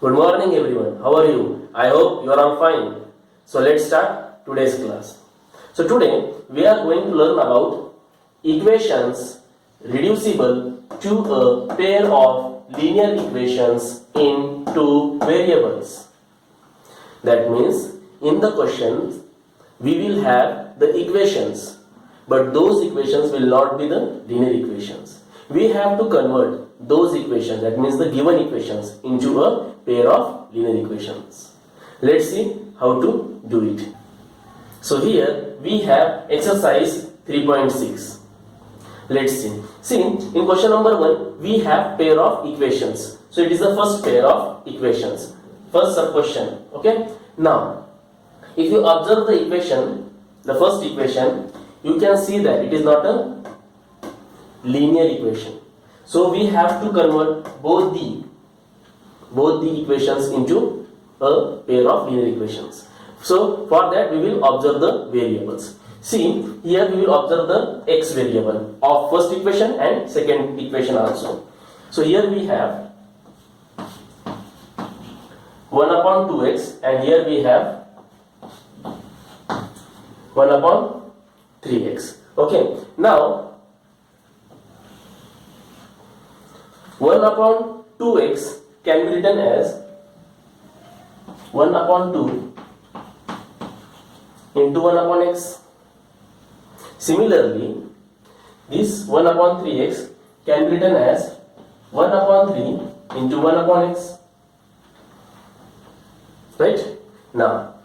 Good morning everyone. How are you? I hope you are all fine. So let's start today's class. So today we are going to learn about equations reducible to a pair of linear equations in two variables. That means in the question we will have the equations, but those equations will not be the linear equations. We have to convert those equations, that means the given equations, into a pair of linear equations. Let's see how to do it. So here we have exercise 3.6. Let's see. See, in question number 1 we have pair of equations. So it is the first pair of equations, first sub question. Okay. Now if you observe the equation, the first equation, you can see that it is not a linear equation. So we have to convert both the equations into a pair of linear equations. So for that we will observe the variables. See, here we will observe the x variable of first equation and second equation also. So here we have 1 upon 2x, and here we have 1 upon 3x. Okay, now 1 upon 2x can be written as 1 upon 2 into 1 upon x. Similarly, this 1 upon 3x can be written as 1 upon 3 into 1 upon x. Right? Now,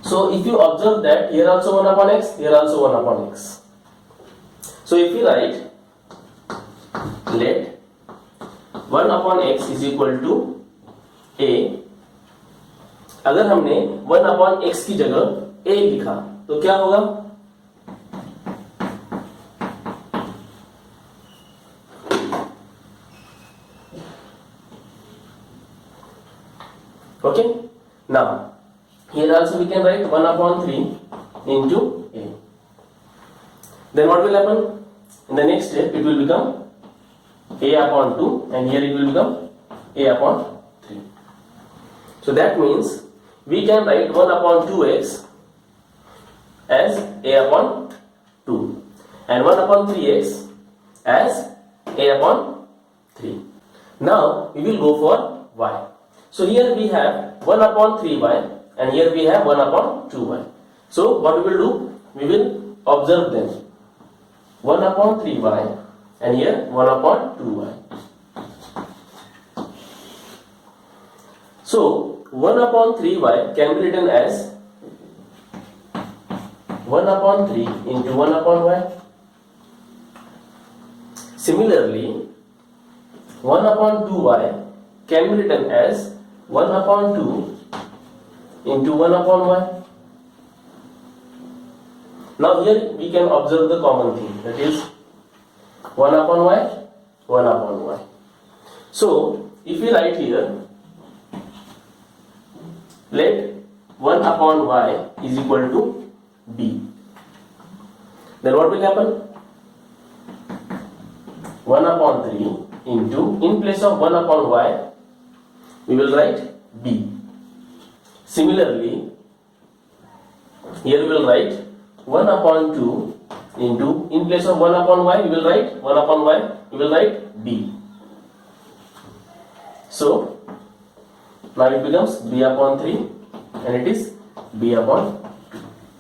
so if you observe that here also 1 upon x, here also 1 upon x. So if you write, let 1 upon x is equal to a, अगर हमने 1 upon x की जगह a लिखा तो क्या होगा? Okay, now here also we can write 1 upon 3 into a. Then what will happen? In the next step it will become a upon 2, and here it will become a upon 3. So that means we can write 1 upon 2x as a upon 2 and 1 upon 3x as a upon 3. Now we will go for y. So here we have 1 upon 3y and here we have 1 upon 2y. So what we will do? We will observe them. 1 upon 3y and here 1 upon 2y. So 1 upon 3y can be written as 1 upon 3 into 1 upon y. Similarly, 1 upon 2y can be written as 1 upon 2 into 1 upon y. Now here we can observe the common thing, that is 1 upon y, 1 upon y. So if we write here, let 1 upon y is equal to b. Then what will happen? 1 upon 3 into, in place of 1 upon y, we will write b. Similarly, here we will write 1 upon 2 into, in place of 1 upon y, we will write 1 upon y, we will write b. So now it becomes b upon 3 and it is b upon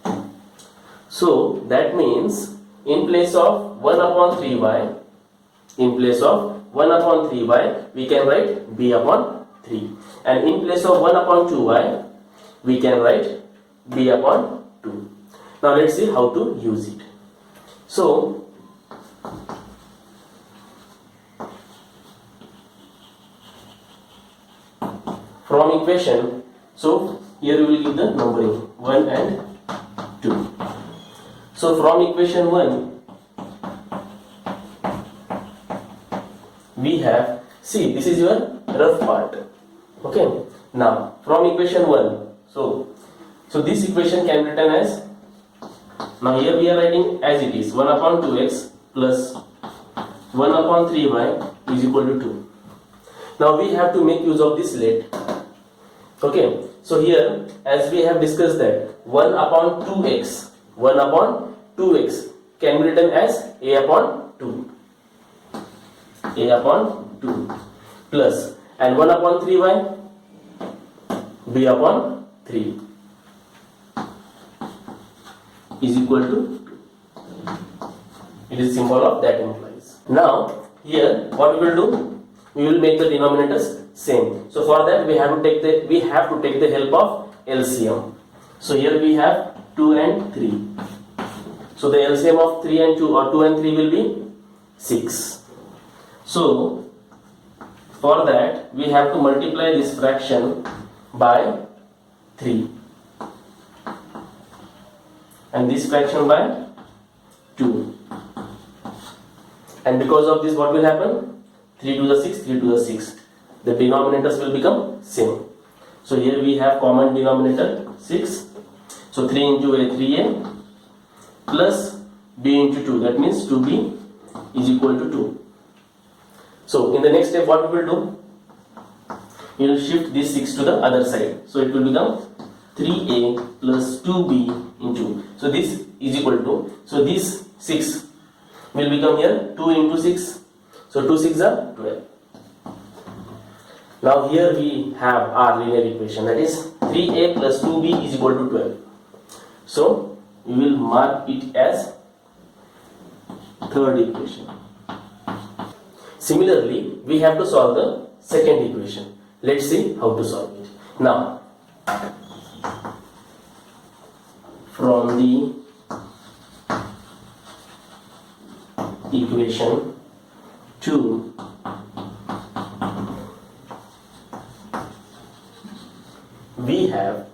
2. So that means in place of 1 upon 3y, in place of 1 upon 3y, we can write b upon 3, and in place of 1 upon 2y, we can write b upon 2. Now let's see how to use it. So from equation, so here we will give the numbering 1 and 2. So from equation 1 we have, see, this is your rough part. Okay, now from equation 1, so this equation can be written as, now here we are writing as it is, 1 upon 2x plus 1 upon 3y is equal to 2. Now we have to make use of this let. Okay, so here as we have discussed that 1 upon 2x, 1 upon 2x can be written as a upon 2, a upon 2 plus, and 1 upon 3y, b upon 3 is equal to 2. It is symbol of that implies. Now here what we will do, we will make the denominators same. So for that we have to take the help of LCM. So here we have 2 and 3. So the LCM of 3 and 2 or 2 and 3 will be 6. So for that we have to multiply this fraction by 3 and this fraction by 2. And because of this what will happen? 3 to the 6, 3 to the 6. The denominators will become same. So here we have common denominator 6. So 3 into a 3a plus b into 2, that means 2b is equal to 2. So in the next step what we will do? We will shift this 6 to the other side. So it will become 3a plus 2b into. So this is equal to. So this 6 will become here 2 into 6. So 2 6 are 12. Now here we have our linear equation, that is 3a plus 2b is equal to 12. So we will mark it as third equation. Similarly, we have to solve the second equation. Let's see how to solve it. Now, from the equation 2, we have,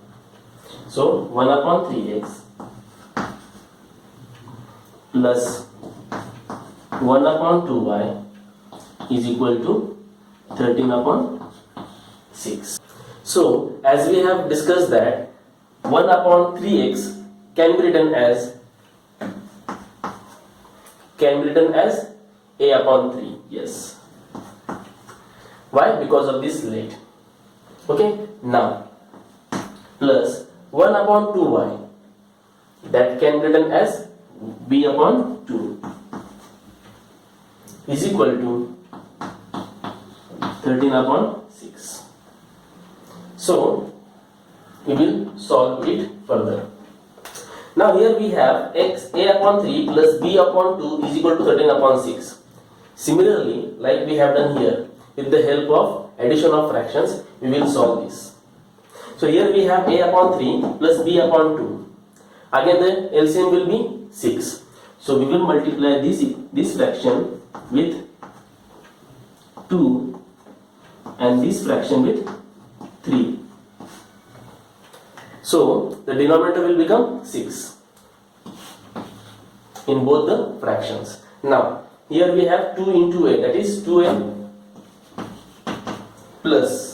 so 1 upon 3x plus 1 upon 2y is equal to 13 upon 6. So as we have discussed that 1 upon 3x can be written as a upon 3. Yes. Why? Because of this late. Okay. Now plus 1 upon 2y, that can be written as b upon 2 is equal to 13 upon 6. So we will solve it further. Now here we have x a upon 3 plus b upon 2 is equal to 13 upon 6. Similarly, like we have done here, with the help of addition of fractions, we will solve this. So here we have a upon 3 plus b upon 2. Again the LCM will be 6. So we will multiply this fraction with 2 and this fraction with 3. So the denominator will become 6 in both the fractions. Now here we have 2 into a, that is 2a plus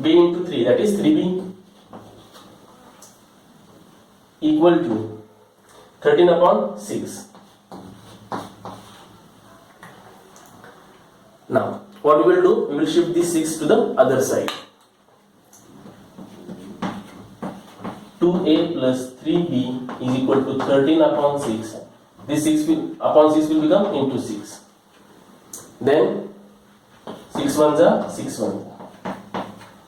b into 3, that is 3b equal to 13 upon 6. Now what we will do, we will shift this 6 to the other side. 2a plus 3b is equal to 13 upon 6. This 6 upon 6 will become into 6. Then 6 ones are 6 ones.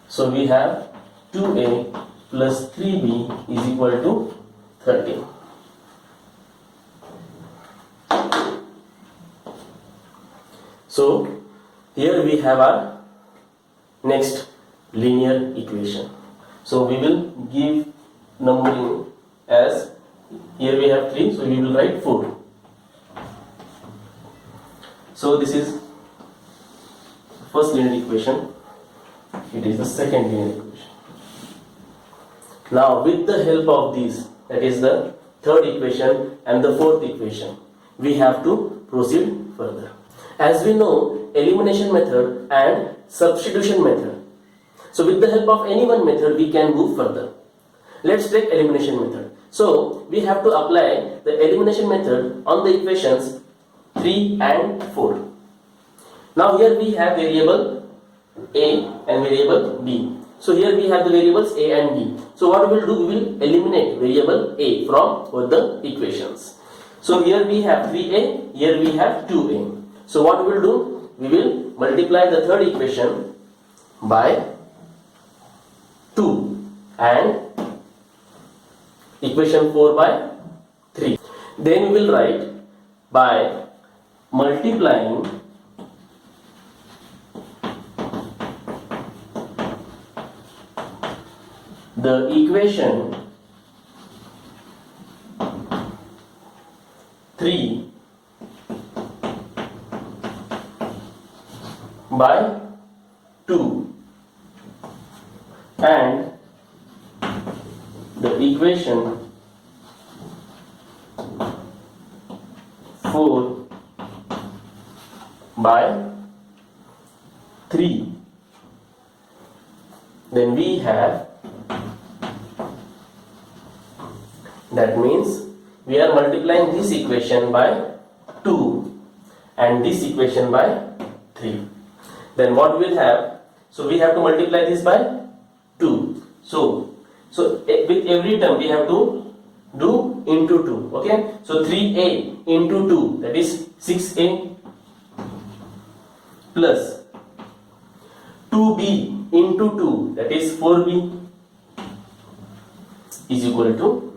So we have 2a plus 3b is equal to 13. So here we have our next linear equation. So we will give numbering as, here we have 3, so we will write 4. So this is first linear equation, it is the second linear equation. Now with the help of these, that is the third equation and the fourth equation, we have to proceed further. As we know, elimination method and substitution method. So with the help of any one method we can move further. Let's take elimination method. So we have to apply the elimination method on the equations 3 and 4. Now here we have variable a and variable b. So here we have the variables a and b. So what we will do, we will eliminate variable a from both the equations. So here we have 3a, here we have 2a. So what we will do, we will multiply the third equation by 2 and equation 4 by 3. Then we will write by multiplying the equation 3 by 2 and the equation 4 by 3. Then we have, that means we are multiplying this equation by 2 and this equation by 3. Then what we will have, so we have to multiply this by 2. So with every term we have to do into 2. Okay, so 3a into 2, that is 6a, plus 2b into 2, that is 4b, is equal to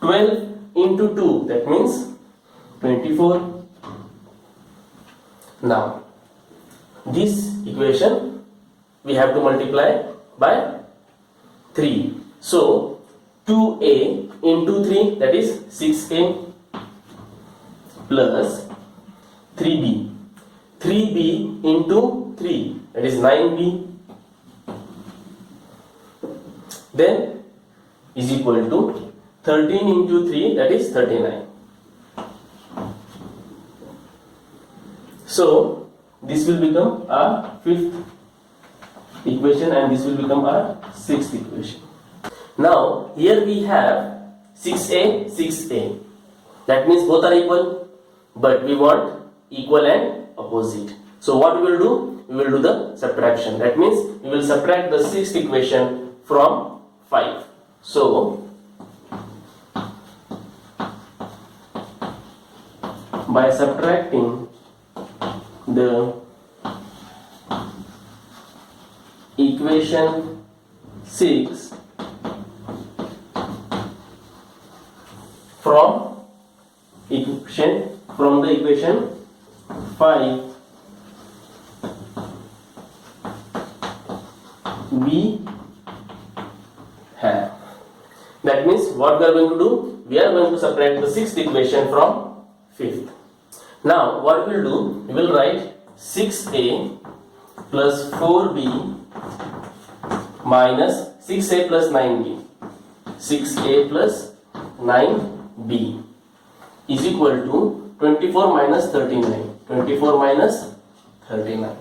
12 into 2, that means 24. Now this equation we have to multiply by 3. So 2a into 3, that is 6a, plus 3b. 3b into 3, that is 9b. Then is equal to 13 into 3, that is 39. So this will become our fifth equation and this will become our sixth equation. Now here we have 6a, 6a. That means both are equal, but we want equal and opposite. So what we will do? We will do the subtraction. That means we will subtract the sixth equation from 5. So by subtracting the equation 6 from the equation 5, we have. That means what we are going to do? We are going to subtract the sixth equation from fifth. Now what we will do? We will write 6a plus 4b minus 6a plus 9b. 6a plus 9b is equal to 24 minus 39. 24 minus 39.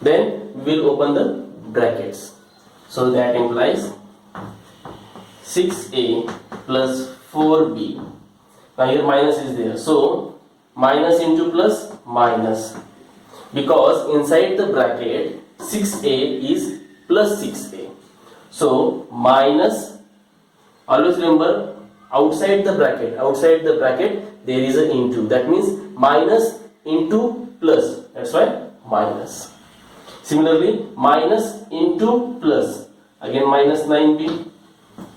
Then we will open the brackets. So that implies 6a plus 4b. Now here minus is there. So minus into plus minus. Because inside the bracket 6a is plus 6a. So minus, always remember outside the bracket there is a into. That means minus into plus. That's why minus. Similarly, minus into plus, again minus 9b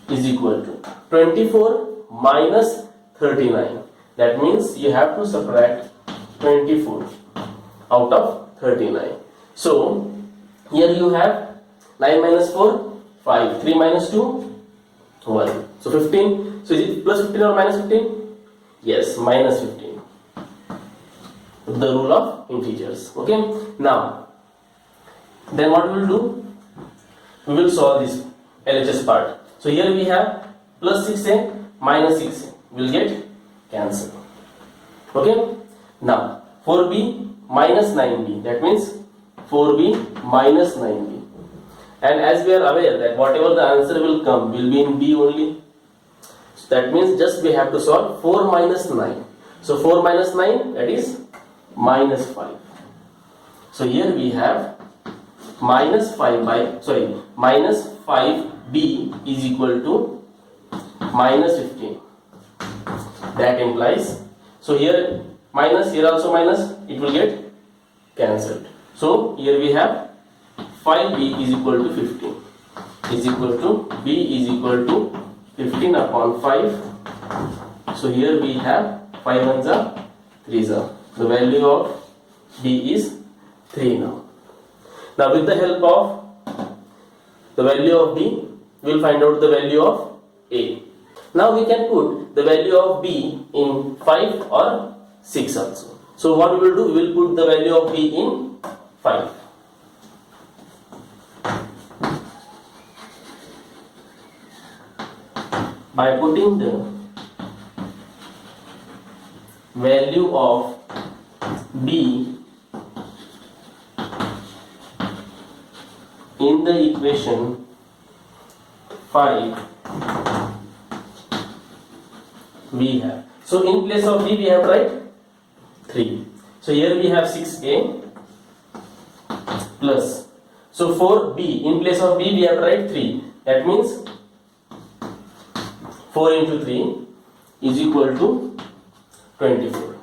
is equal to 24 minus 39. That means you have to subtract 24 out of 39. So here you have 9 minus 4, 5, 3 minus 2, 1. So 15. So is it plus 15 or minus 15? Yes, minus 15. The rule of integers. Okay. Now then what we will do? We will solve this LHS part. So here we have plus 6a minus 6a will get cancelled. Okay. Now 4b minus 9b, that means 4b minus 9b. And as we are aware that whatever the answer will come will be in b only. So that means just we have to solve 4 minus 9. So 4 minus 9, that is minus 5. So here we have minus 5b is equal to minus 15. That implies, so here minus, here also minus, it will get cancelled. So here we have 5b is equal to 15 is equal to b is equal to 15 upon 5. So here we have 5 ones are 3s are. The value of b is 3 now. Now with the help of the value of b, we will find out the value of a. Now we can put the value of b in 5 or 6 also. So what we will do, we will put the value of b in 5. By putting the value of b in the equation 5, we have, so in place of b we have write 3. So here we have 6a plus, so for b, in place of b we have write 3. That means 4 into 3 is equal to 24.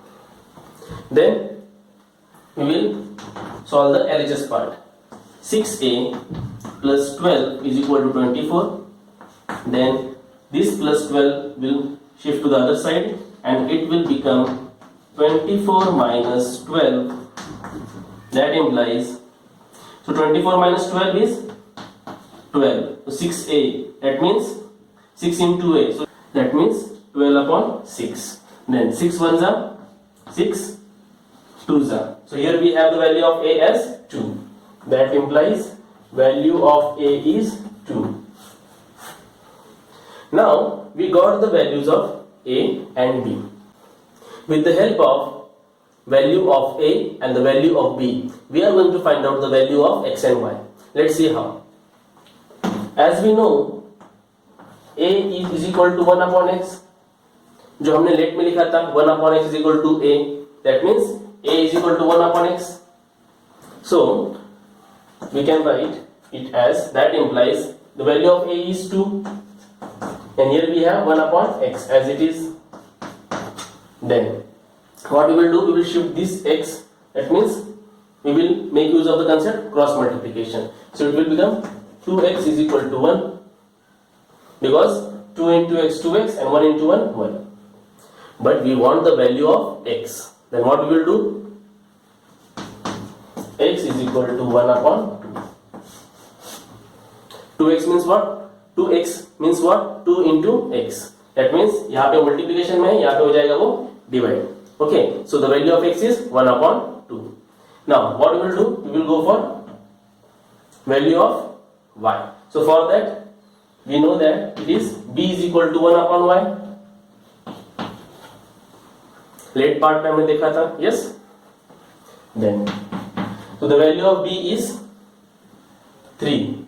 Then we will solve the LHS part. 6a plus 12 is equal to 24. Then this plus 12 will shift to the other side and it will become 24 minus 12. That implies, so 24 minus 12 is 12. So 6a, that means 6 into a, so that means 12 upon 6. Then 6 ones are 6 2s are. So here we have the value of a as 2. That implies value of a is 2. Now we got the values of a and b. With the help of value of a and the value of b, we are going to find out the value of x and y. Let's see how. As we know, a is equal to 1 upon x. जो हमने late में लिखा था 1 upon x is equal to a. That means a is equal to 1 upon x. So we can write it as, that implies the value of a is 2 and here we have 1 upon x as it is. Then what we will do, we will shift this x, that means we will make use of the concept cross multiplication. So it will become 2x is equal to 1 because 2 into x 2x and 1 into 1 1. But we want the value of x. Then what we will do? X is equal to 1 upon 2. 2x means what? 2x means what? 2 into x. That means यहाँ पे multiplication में है, यहाँ पे हो जाएगा वो divide. Okay. So the value of x is 1 upon 2. Now what we will do? We will go for value of y. So for that we know that it is b is equal to 1 upon y. Late part में हमने देखा था, yes. Then so the value of b is 3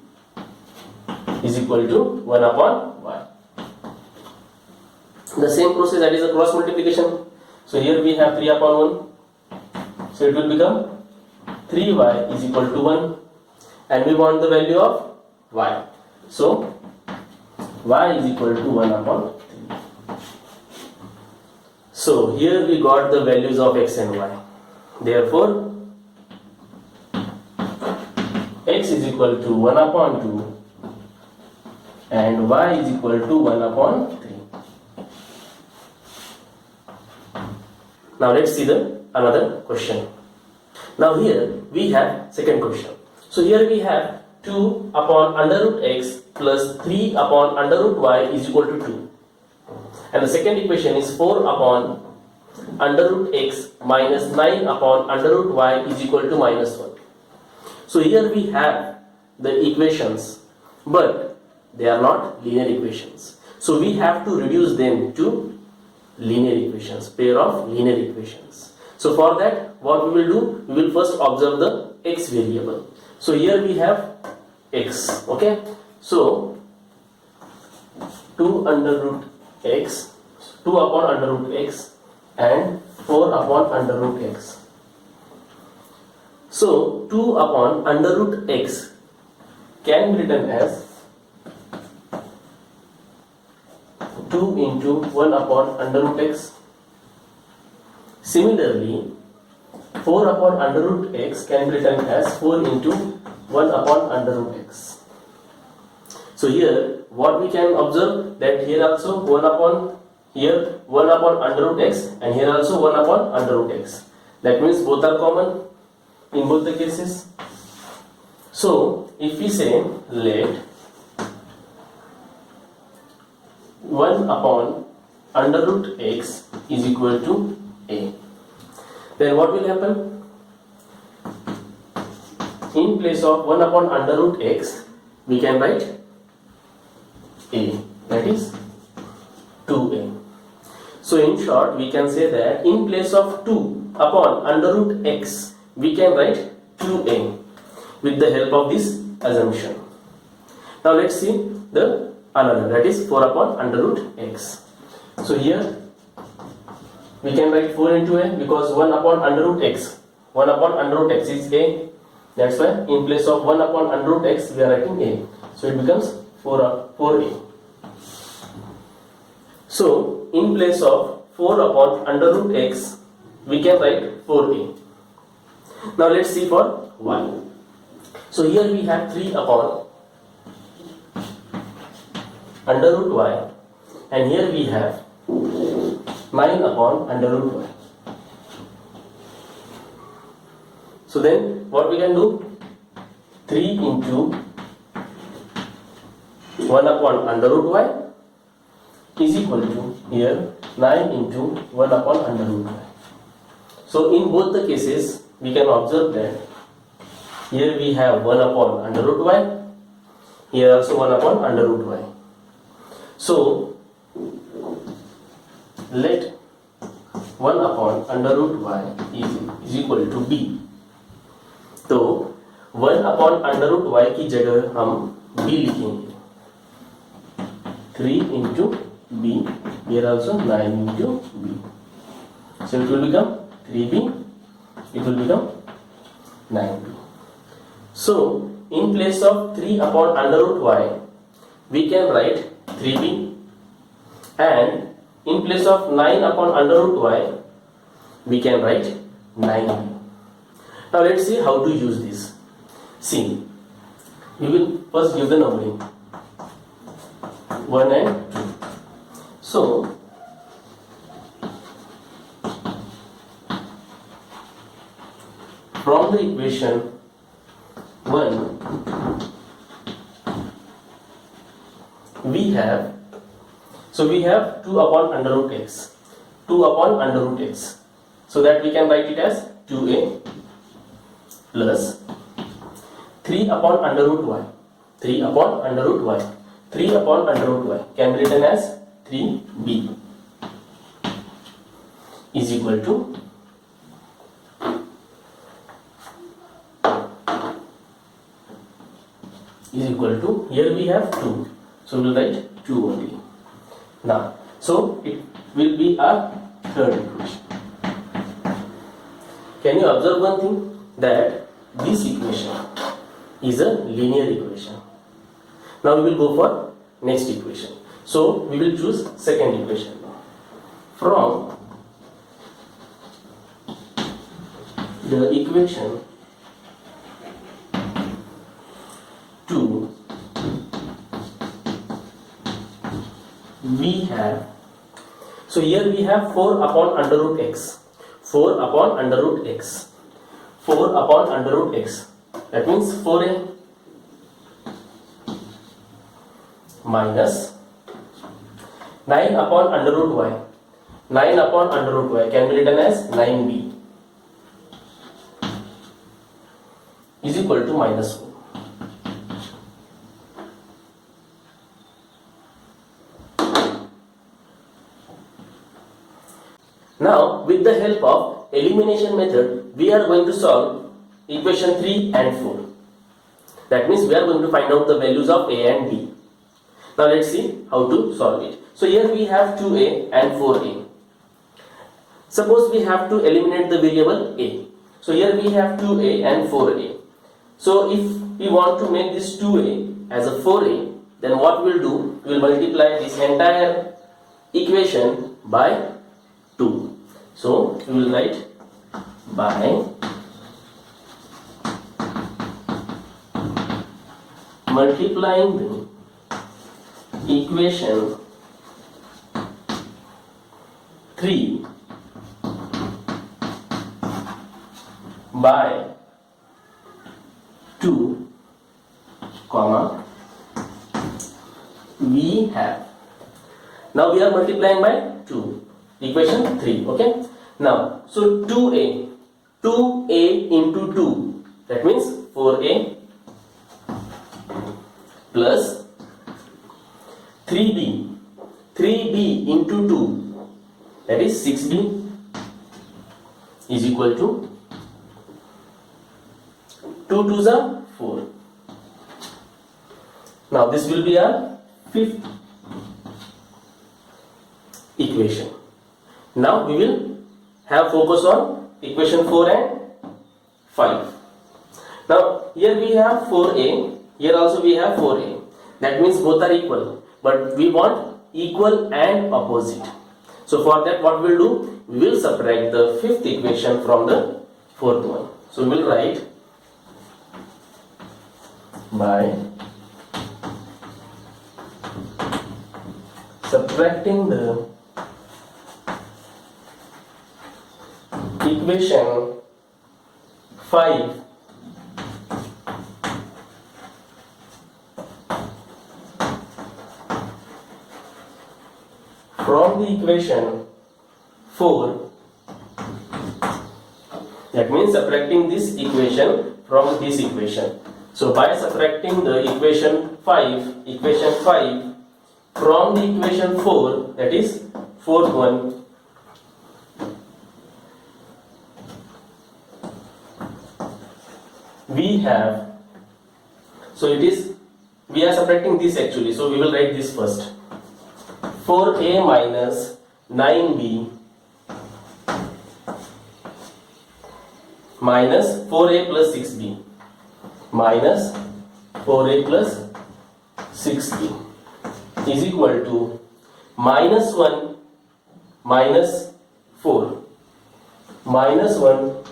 is equal to 1 upon y. The same process, that is a cross multiplication. So here we have 3 upon 1. So it will become 3y is equal to 1 and we want the value of y. So y is equal to 1 upon 3. So here we got the values of x and y. Therefore x is equal to 1 upon 2 and y is equal to 1 upon 3. Now let's see the another question. Now here we have second question. So here we have 2 upon under root x plus 3 upon under root y is equal to 2. And the second equation is 4 upon under root x minus 9 upon under root y is equal to minus 1. So here we have the equations, but they are not linear equations. So we have to reduce them to linear equations, pair of linear equations. So for that, what we will do, we will first observe the x variable. So here we have x, okay. So 2 under root x, 2 upon under root x and 4 upon under root x. So 2 upon under root x can be written as 2 into 1 upon under root x. Similarly, 4 upon under root x can be written as 4 into 1 upon under root x. So here what we can observe, that here also 1 upon under root x, and here also 1 upon under root x. That means both are common in both the cases. So if we say let 1 upon under root x is equal to a, then what will happen? In place of 1 upon under root x, we can write a, that is 2a. So in short, we can say that in place of 2 upon under root x, we can write 2a with the help of this assumption. Now let's see the another, that is 4 upon under root x. So here we can write 4 into a, because 1 upon under root x, 1 upon under root x is a. That's why in place of 1 upon under root x, we are writing a. So it becomes 4a. So in place of 4 upon under root x, we can write 4a. Now let's see for y. So here we have 3 upon under root y, and here we have 9 upon under root y. So then what we can do? 3 into 1 upon under root y is equal to here 9 into 1 upon under root y. So in both the cases, we can observe that here we have 1 upon under root y, here also 1 upon under root y. So let 1 upon under root y is equal to b. तो 1 upon under root y की जगह हम b लिखेंगे, 3 into b, here also 9 into b. So it will become 3b, it will become 9b. So in place of 3 upon under root y, we can write 3b, and in place of 9 upon under root y, we can write 9b. Now let's see how to use this. See, we will first give the numbering 1 and 2. So from the equation 1, we have 2 upon under root x, 2 upon under root x, so that we can write it as 2a plus 3 upon under root y, 3 upon under root y, 3 upon under root y can be written as 3b is equal to here we have 2, so we will write 2 only. Now, so it will be our third equation. Can you observe one thing, that this equation is a linear equation. Now we will go for next equation. So we will choose second equation. From the equation 2, we have, so here we have 4 upon under root x, 4 upon under root x, 4 upon under root x, that means 4a minus 9 upon under root y, 9 upon under root y can be written as 9b is equal to minus 4. Now with the help of elimination method, we are going to solve equation 3 and 4. That means we are going to find out the values of a and b. Now let's see how to solve it. So here we have 2a and 4a. Suppose we have to eliminate the variable a. So here we have 2a and 4a. So if we want to make this 2a as a 4a, then what we'll do, we'll multiply this entire equation by 2. So we will write by multiplying the equation 3 by 2, comma, we have, now we are multiplying by 2, equation 3, okay. Now, so 2a into 2, that means 4a plus 3b into 2, that is 6b, is equal to 2 2s are 4. Now this will be our fifth equation. Now we will have focus on equation 4 and 5. Now here we have 4a, here also we have 4a. That means both are equal, but we want equal and opposite. So for that what we'll do, we will subtract the fifth equation from the fourth one. So we will write by subtracting the equation 5 from the equation 4, that means subtracting this equation from this equation. So by subtracting the equation 5 from the equation 4, that is fourth one, we have, so it is, we are subtracting this actually, so we will write this first. 4a minus 9b minus 4a plus 6b minus 4a plus 6b is equal to minus 1 minus 4 minus 1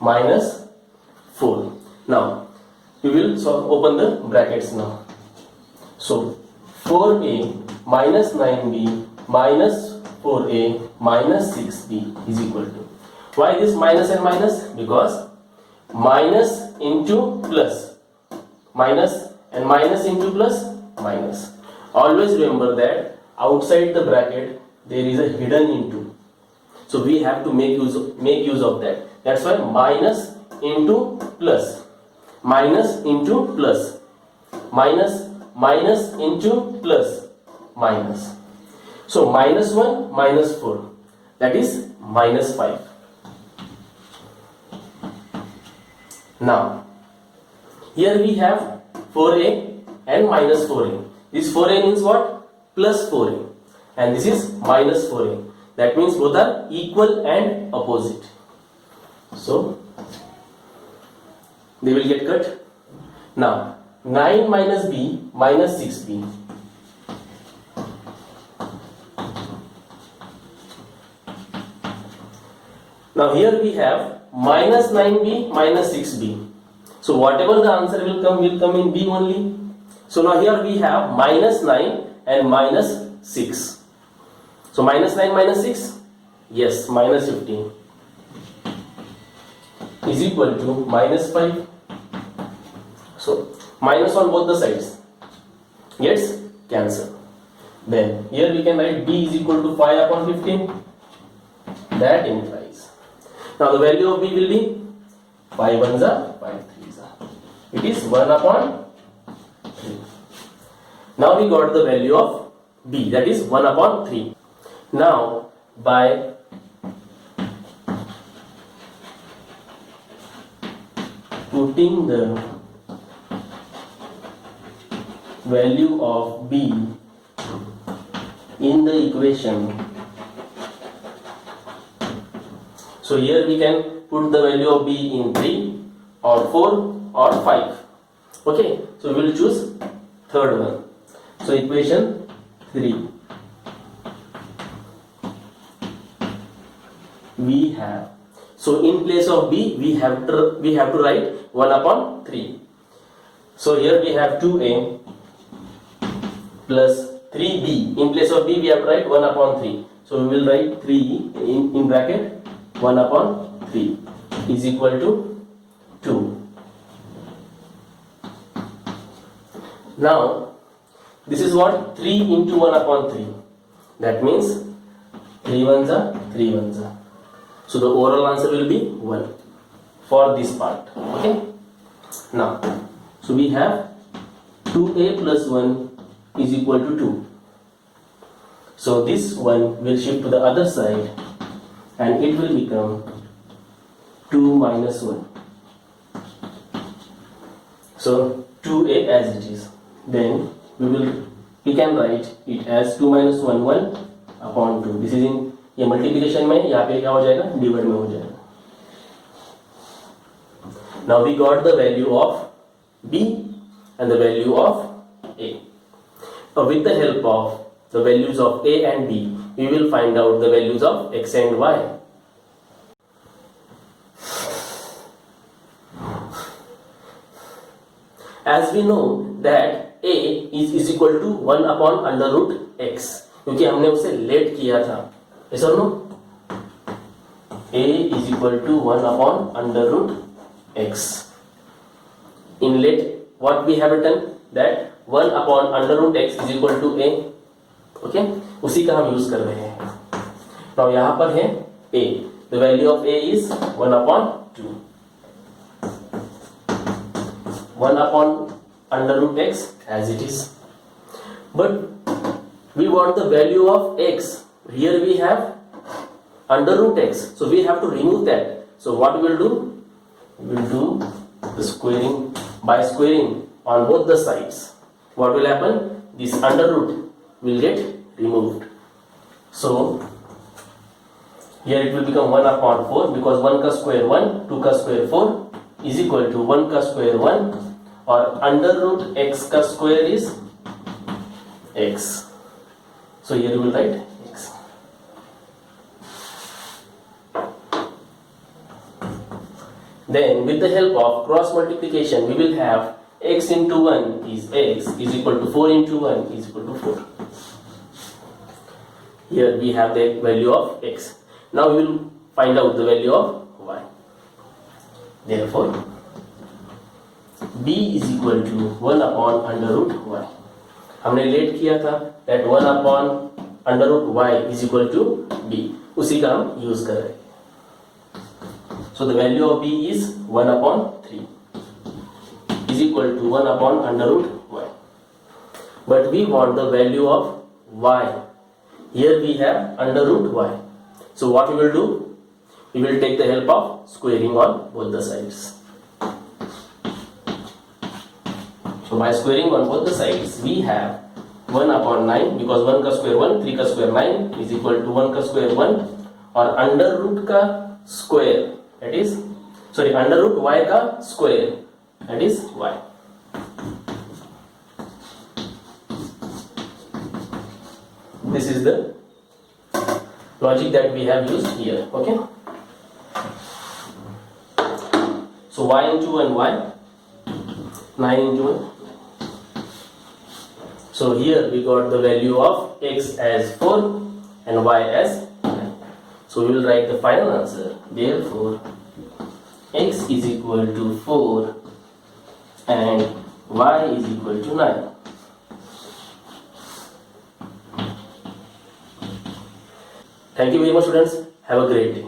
minus 4. Now we will open the brackets now. So 4a minus 9b minus 4a minus 6b is equal to, why this minus and minus? Because minus into plus, minus and minus into plus, minus. Always remember that outside the bracket there is a hidden into, so we have to make use of that. That's why minus into plus, minus into plus, minus into plus, minus. So minus 1 minus 4, that is minus 5. Now here we have 4a and minus 4a. This 4a means what? Plus 4a, and this is minus 4a. That means both are equal and opposite. So they will get cut. Now 9 minus b minus 6b. Now here we have minus 9b minus 6b. So whatever the answer will come in b only. So now here we have minus 9 and minus 6. So minus 9 minus 6, yes, minus 15 is equal to minus 5. So minus on both the sides gets cancelled. Then here we can write b is equal to 5 upon 15. That implies, now the value of b will be 5 ones are 5 threes are. It is 1 upon 3. Now we got the value of b, that is 1 upon 3. Now by putting the value of b in the equation, so here we can put the value of b in 3 or 4 or 5. Okay, so we will choose third one. So equation 3, we have, so in place of b we have to write 1 upon 3. So here we have 2a plus 3b. In place of b we have to write 1 upon 3. So we will write 3 in bracket 1 upon 3 is equal to 2. Now this is what 3 into 1 upon 3. That means 3 ones are 3 ones are. So the overall answer will be 1 for this part. Okay. Now, so we have 2a plus 1 is equal to 2. So this one will shift to the other side and it will become 2 minus 1. So 2a as it is. Then we can write it as 2 minus 1 1 upon 2. This is in ये multiplication में, यहाँ पे क्या हो जाएगा, divide में हो जाएगा. Now we got the value of b and the value of a. Now with the help of the values of a and b, we will find out the values of x and y. As we know that a is equal to 1 upon under root x, क्योंकि हमने उसे late किया था. Yes or no? A is equal to 1 upon under root x. In let, what we have written that 1 upon under root x is equal to a. Okay? उसी का हम use कर रहे हैं. Now यहाँ पर है a. The value of a is 1 upon 2. 1 upon under root x as it is. But we want the value of x. Here we have under root x, so we have to remove that. So what we will do? We will do the squaring. By squaring on both the sides, what will happen? This under root will get removed. So here it will become 1 upon 4, because 1 ka square 1, 2 ka square 4 is equal to 1 ka square 1, or under root x ka square is x. So here you will write x. Then with the help of cross multiplication, we will have x into 1 is x is equal to 4 into 1 is equal to 4. Here we have the value of x. Now we will find out the value of y. Therefore, b is equal to 1 upon under root y. हमने late किया था that 1 upon under root y is equal to b. उसी का हम use कर रहे हैं. So the value of b is 1 upon 3 is equal to 1 upon under root y. But we want the value of y. Here we have under root y. So what we will do? We will take the help of squaring on both the sides. So by squaring on both the sides, we have 1 upon 9, because 1 ka square 1, 3 ka square 9 is equal to 1 ka square 1, or under root ka square, that is, sorry, under root y ka square, that is y. This is the logic that we have used here. Okay. So y into 1 y, 9 into 1. So here we got the value of x as 4 and y as 9. So we will write the final answer. Therefore, x is equal to 4 and y is equal to 9. Thank you very much, students. Have a great day.